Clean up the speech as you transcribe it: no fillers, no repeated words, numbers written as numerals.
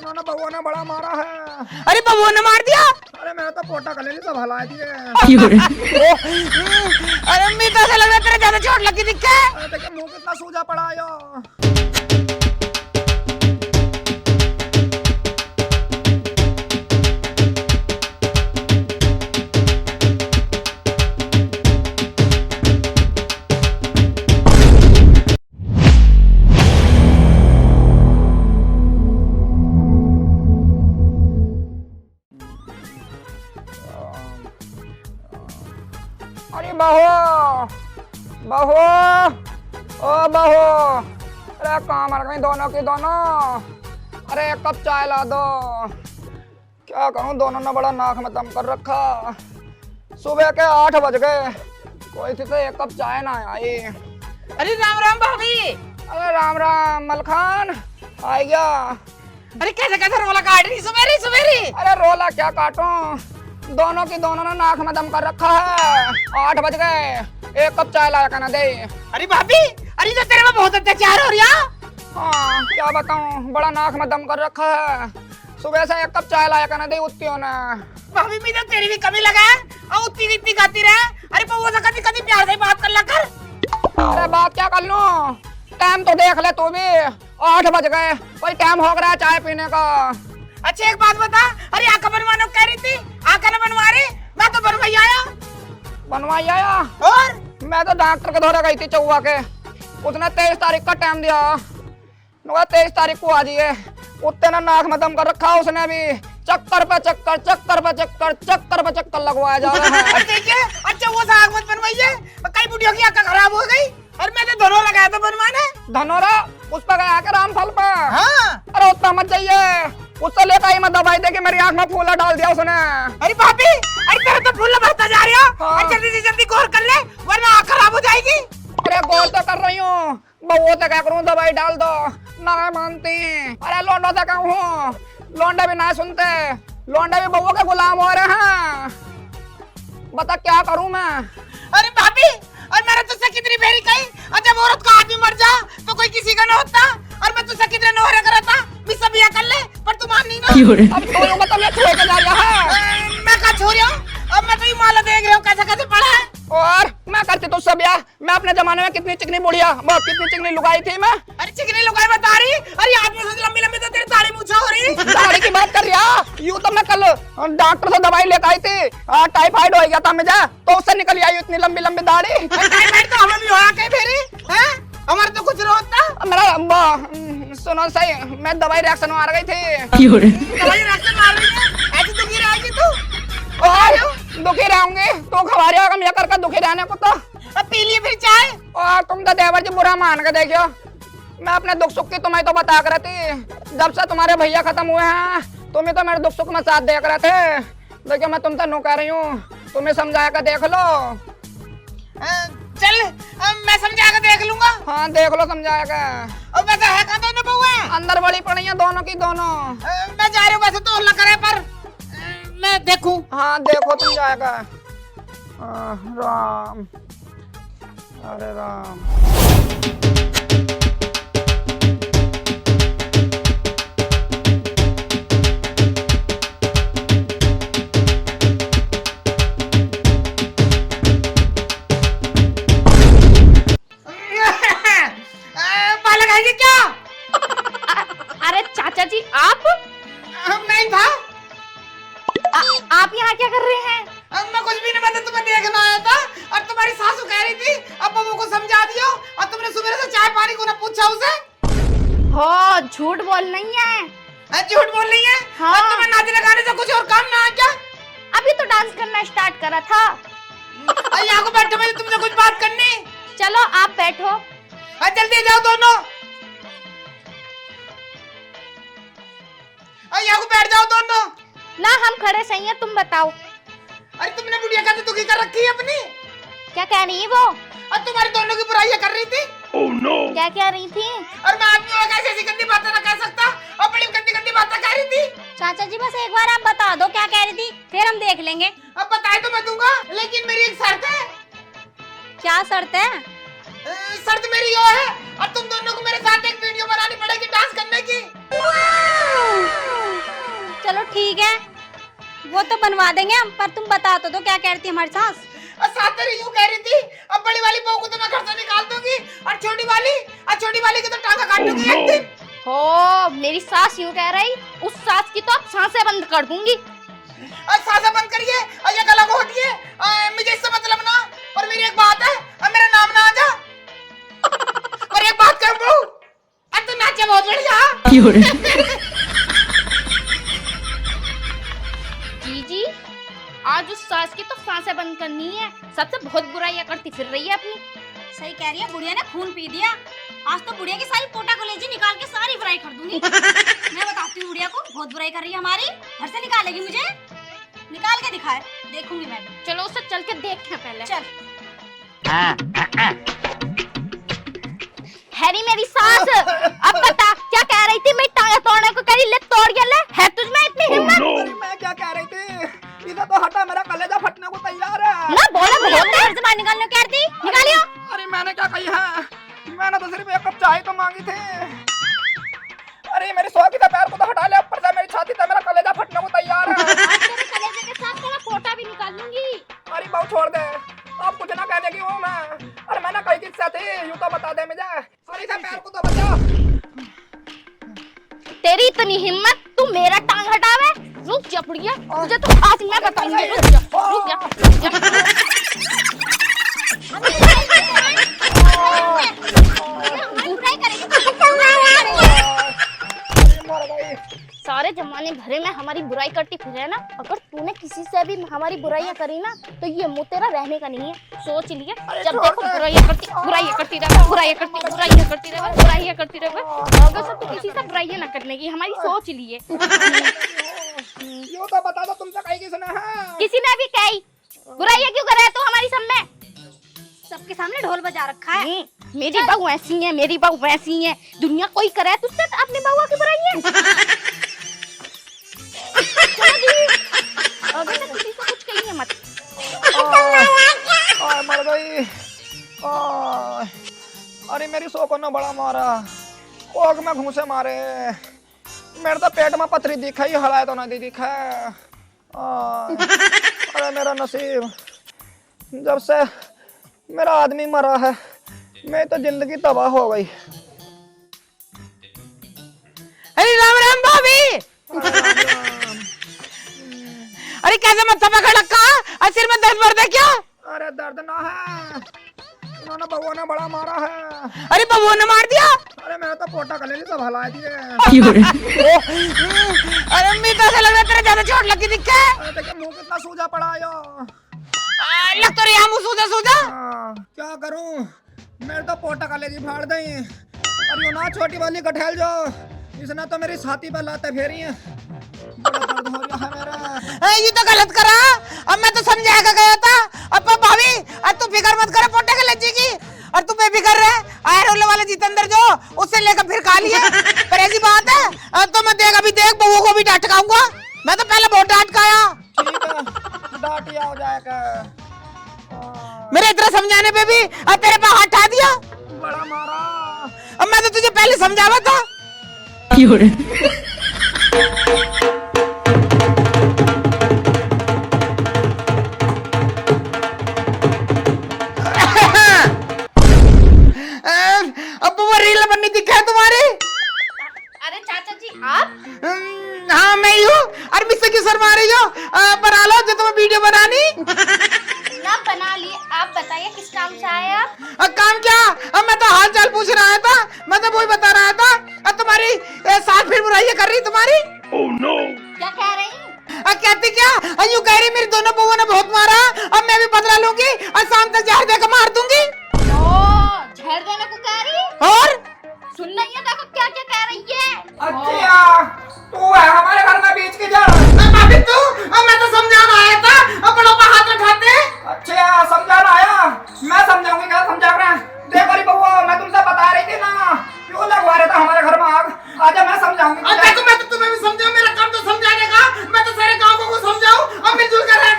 उन्होंने बबुआ ने बड़ा मारा है। अरे बबुआ ने मार दिया। अरे मैंने तो पोटा कर ली सब हला दिए। अरे मैं तो ऐसा लग रहा है तेरे ज्यादा चोट लगी दिखे। अरे देखिए मुंह कितना सूजा पड़ा है यो। अरे बहू बहू ओ बहू, अरे कहाँ मर गई दोनों की दोनों। अरे एक कप चाय ला दो। क्या करूँ, दोनों ने बड़ा नाक में दम कर रखा। सुबह के 8 बज गए, कोई थी तो एक कप चाय ना आई। अरे राम राम भाभी। अरे राम राम मलखान आ गया। अरे कैसे कैसे रोला काट रही सुबेरी सुबेरी। अरे रोला क्या काटूं, दोनों की दोनों ने नाक में दम कर रखा है। 8 बज गए, एक कप चाय लाया करना दे। अरे भाभी, अरे तो तेरे में बहुत अत्याचार हो रहा। हाँ क्या बताऊं, बड़ा नाक में दम कर रखा है। सुबह से एक कप चाय लाया करना दे उत्तियों ने। भाभी मैं तो तेरी भी कमी लगा है और उतनी इतनी खाती रहे। अरे बबुआ से कभी कभी प्यार से बात कर ला कर। अरे बात क्या कर लूं, टाइम तो देख ले तू भी। 8 बज गए, कोई टाइम हो रहा है चाय पीने का। अच्छा एक बात बता, अरे आका बनवाने को कह रही थी, आका न बनवा रही। मैं तो बनवाई आया। बनवाई आया? और मैं तो डॉक्टर के धोरे गई थी चौवा के। उसने 23 तारीख का टाइम दिया, 23 तारीख को आ जाइए। उत्ते ने नाक में दम कर रखा, उसने भी चक्कर पे चक्कर चक्कर पे चक्कर चक्कर पे चक्कर लगवाया जा रहा है। अरे देखिए, अच्छा वो साग मत बनवाइए, कई बुढ़ियों की आंखें खराब हो गई। और मैंने धनो लगाया था बनवाने। धनोरा उस पर गया के रामफल पे। हाँ। अरे उतना मत जाइए, उससे लेकर आई मैं दवाई दे के मेरी आंख में फूला डाल दिया उसने। अरे भाभी, अरे तेरे तो फूल बढ़ता जा रही हो। हाँ। जल्दी से जल्दी गौर कर ले वरना आंख खराब हो जाएगी। अरे गौर तो कर रही हूँ, बहू तो क्या करूँ, दवाई डाल दो ना मानती। अरे लौंडा तो क्या हूँ, लौंडे भी ना सुनते, लौंडे भी बहू के गुलाम हो रहे हैं। बता क्या करूँ मैं। अरे भाभी, और मैंने तुझसे कितनी बेरी कही, और जब औरत का आदमी मर जा तो कोई किसी का न होता। और मैं तुझसे कितने नोहरे करा था, मिस्सा बिया कर ले, पर तुम मान नहीं ना। अब छोड़ूंगा तो मैं छोड़ के जा रहा है। मैं कहा छोड़ रहा हूँ, अब मैं तो ये माला देख रहा हूँ कैसे कैसे पड़ा है। और मैं करती तो सब यार, मैं अपने जमाने में कितनी चिकनी बुढ़िया, बहुत कितनी चिकनी लुगाई थी मैं। अरे चिकनी लुगाई बता रही, अरे हाथ में से लंबी लंबी तो तेरी दाढ़ी मूछा हो रही। दाढ़ी की बात कर रही, यूं तो मैं कल डॉक्टर से दवाई लेकर आई थी, टाइफाइड हो गया था मुझे, तो उससे निकल आई इतनी लंबी लंबी दाढ़ी। टाइफाइड तो हमें भी हो कहीं फेरी हैं, हमारे तो कुछ नहीं होता। मेरा सुनो सही, मैं दवाई रिएक्शन मार गई थी। दवाई रिएक्शन मार रही है, ऐसी दुखी रहेगी तू। और दुखी रहूंगी तो खबा रही होगा, मैं करके दुखी रहने को तो। अब पी लिए फिर चाय। और तुम तो देवर जी बुरा मान के देखियो, मैं अपने दुख सुख की तुम्हें तो बता कर थी। जब से तुम्हारे भैया खत्म हुए हैं, तुम ही तो मेरे दुख सुख में साथ देख रहे थे। देखियो मैं तुमसे नो कह रही हूँ, तुम्हें समझाया कर देख लो। चल मैं समझा कर देख लूंगा। हाँ देख लो समझाएगा। अब वैसे है कहाँ दोनों बहुआ? अंदर बड़ी पड़ी है दोनों की दोनों। मैं जा रही हूँ, वैसे तो हल्ला करे पर मैं देखूं। हाँ देखो तुम जाएगा। राम, अरे राम। बालक है क्या? अरे चाचा जी आप नहीं था। आप यहाँ क्या कर रहे हैं? मैं कुछ भी नहीं, मैं तो तुम्हें देखना आया था। और तुम्हारी सासू कह रही थी अब बबू को समझा दियो, और तुमने सुबह से चाय पानी को ना पूछा उसे। हो झूठ बोल नहीं है। झूठ बोल रही है। हाँ। और तुम्हें नाचने गाने से कुछ और काम ना आ क्या? अभी तो डांस करना स्टार्ट करा था। यहाँ को बैठो, मुझे तुमसे कुछ बात करनी। चलो आप बैठो। जल्दी जाओ दोनों, यहाँ को बैठ जाओ दोनों। ना हम खड़े सही हैं, तुम बताओ। अरे तुमने बुढ़िया कैसे दुखी कर रखी है अपनी? क्या कह रही है वो? और तुम्हारी दोनों की बुराइयां कर रही थी। Oh no! क्या कह रही थी? और मैं आदमी होगा कैसे ऐसी गंदी बातें ना कह सकता, और बड़ी गंदी गंदी बातें कह रही थी। चाचा जी बस एक बार आप बता दो क्या कह रही थी, फिर हम देख लेंगे। अब बताए तो मैं दूंगा, लेकिन मेरी एक शर्त है। क्या शर्त है? शर्त मेरी ये है, और तुम दोनों को मेरे साथ एक वीडियो बनानी पड़ेगी डांस करने की। ठीक है, वो तो बनवा देंगे हम, पर तुम बता तो दो क्या कह रही थी हमारी सास। और साथ तेरी यूं कह रही थी, अब बड़ी वाली बहू को तो मैं घर से निकाल दूंगी और छोटी वाली की तो टांगा काट दूंगी एक दिन। हो, मेरी सास यूं कह रही, उस सास की तो अब सांसें बंद कर दूंगी। और सांसें बंद करिए और ये गला घोटिए, मुझे इससे मतलब ना। और मेरी एक बात है, अब मेरा नाम ना आ जा। और एक बात कर बहू, अब तू नाचे बहुत बढ़िया। जी आज उस सास की तो सांसें बंद करनी है, सबसे बहुत बुराइयां करती फिर रही है अपनी। सही कह रही है, बुढ़िया ने खून पी दिया। आज तो बुढ़िया की सारी पोटा कलेजी निकाल के सारी बुराई कर दूंगी। मैं बताती हूँ बुढ़िया को, बहुत बुराई कर रही है हमारी, घर से निकालेगी मुझे, निकाल के दिखाए, देखूंगी मैं। चलो उसे चल के देखते हैं पहले। चल। हैरी मेरी सास, अब बता क्या कह रही थी? मैं टांगे तोड़ने को करी, ले तोड़ के ले, है तुझ में इतनी हिम्मत? अरे मैं क्या कह रही थी, इधर तो हटा, मेरा कलेजा फटने को तैयार है। ना बोला बुढ़िया बहुत को है। घर से बाहर निकालने को कह रही थी, निकालियो। अरे मैंने क्या कही है, मैंने तो सिर्फ एक कप चाय तो मांगी थी। अरे मेरी सुहागी का पैर को तो हटा ले, ऊपर से मेरी छाती से मेरा कलेजा फटने को तैयार है। आज तेरे कलेजे के साथ तेरा पोटा भी निकाल लूंगी। अरे बहू छोड़ दे, आप कुछ ना कह देगी वो मैं। अरे मैंने कही किससे थी, यूं तो बता दे मुझे। अरे इसे पैर को तो बचा। तेरी इतनी हिम्मत, तू मेरा टांग हटावे? रुक जा बुढ़िया, तुझे तो आज मैं बताऊंगी। रुक जा, रुक जा, रुक जा। सारे जमाने भरे में हमारी बुराई करती फिर है ना। अगर तूने किसी से भी हमारी बुराइयां करी ना, तो ये मुंह तेरा रहने का नहीं है, सोच लिए। जब देखो बुराइयां करती रहे, बुराइयां करती रहे, बुराइयां करती रहे। अगर से तू किसी से बुराइयां ना करने की हमारी सोच लिए। यूं तो बता दो, तुमसे कही किसने है? किसी ने भी कही बुराइयां क्यों कर रहा है तू हमारी सब में? सबके सामने ढोल बजा रखा है। मेरी बहू ऐसी है, मेरी बहू वैसी है, दुनिया कोई करे तुझसे तो अपनी बहू की बुराई है। अगर से किसी को कुछ कही है मत। मर गई। अरे मेरी सो को ना बड़ा मारा, कोक में घूसे मारे। मेरे तो पेट में पथरी दिखा ही, हलाए तो नहीं दिखा। अरे मेरा नसीब, जब से मेरा आदमी मरा है, मैं तो जिंदगी तबाह हो गई। अरे राम राम भाभी। अरे कैसे मत्था पकड़ रखा, और सिर में दर्द वर्द है क्या? अरे दर्द ना है, इन्होंने बबुआ ने बड़ा मारा है। अरे बबुआ ने मार दिया? अरे मेरा तो पोटा कलेजी सब हला दिए। अरे मैं तो ऐसा लग रहा है तेरे ज्यादा चोट लगी दिखे। अरे देखिए मुंह कितना सूजा पड़ा है। लग तो रहा मुंह सूजा। क्या करूं, मेरे तो पोटा कलेजी फाड़ दई। अरे ना छोटी वाली कठैल जो, इसने तो मेरी छाती पर लाते फेरी है। बड़ा दर्द हो रहा है मेरा। ये तो गलत करा, अब मैं तो समझाया गया था। अब भाभी अब तू फिक्र मत करे पोटे के लज्जे की, और तू बेफिक्र रहे। आयरोले वाले जितेंद्र जो, उससे लेकर फिर खा लिया। पर ऐसी बात है, अब तो मैं देख, अभी देख बहू को भी डांटकाऊंगा। मैं तो पहले बहुत डांट खाया। ठीक है, डांटिया हो जाएगा। मेरे इतना समझाने पे भी अब तेरे पे हाथ उठा दिया। बड़ा मारा। अब मैं तो तुझे पहले समझावा था। अब वो रील बननी दिखा है तुम्हारी? अरे चाचा जी आप? हाँ मैं ही हूँ। अरे मुझसे क्यों शर्मा रही हो? बना लो जो तुम्हें वीडियो बनानी। ना बना लिए, आप बताइए किस काम से आए आप? काम क्या? अब मैं तो हाल चाल पूछ रहा था, मैं तो वही बता रहा था। अब तुम्हारी साथ फिर बुराइयां कर रही तुम्हारी। Oh no! क्या कह रही? कहती क्या? यूं कह रही मेरी दोनों बहुओं ने बहुत मारा, अब मैं भी बदला लूंगी और शाम तक जहर देकर मार दूंगी। झड़ देने को कह रही? और सुन रही है, देखो क्या क्या कह रही है। अच्छा, तू है हमारे घर में बीच की जड़। भाभी तू, मैं तो समझाना आया था, अब बड़ों पर हाथ उठाते। अच्छा समझाना आया, मैं समझाऊंगी। क्या समझा रहे? देखो अरे बउआ, मैं तुमसे बता रही थी ना, क्यों लगवा रहे थे हमारे घर में आग। आजा मैं समझाऊंगी। देखो मैं तो तुम्हें भी समझाऊं, मेरा काम तो समझाने का। मैं तो सारे गांव को समझाऊं, अब मिलजुल कर रह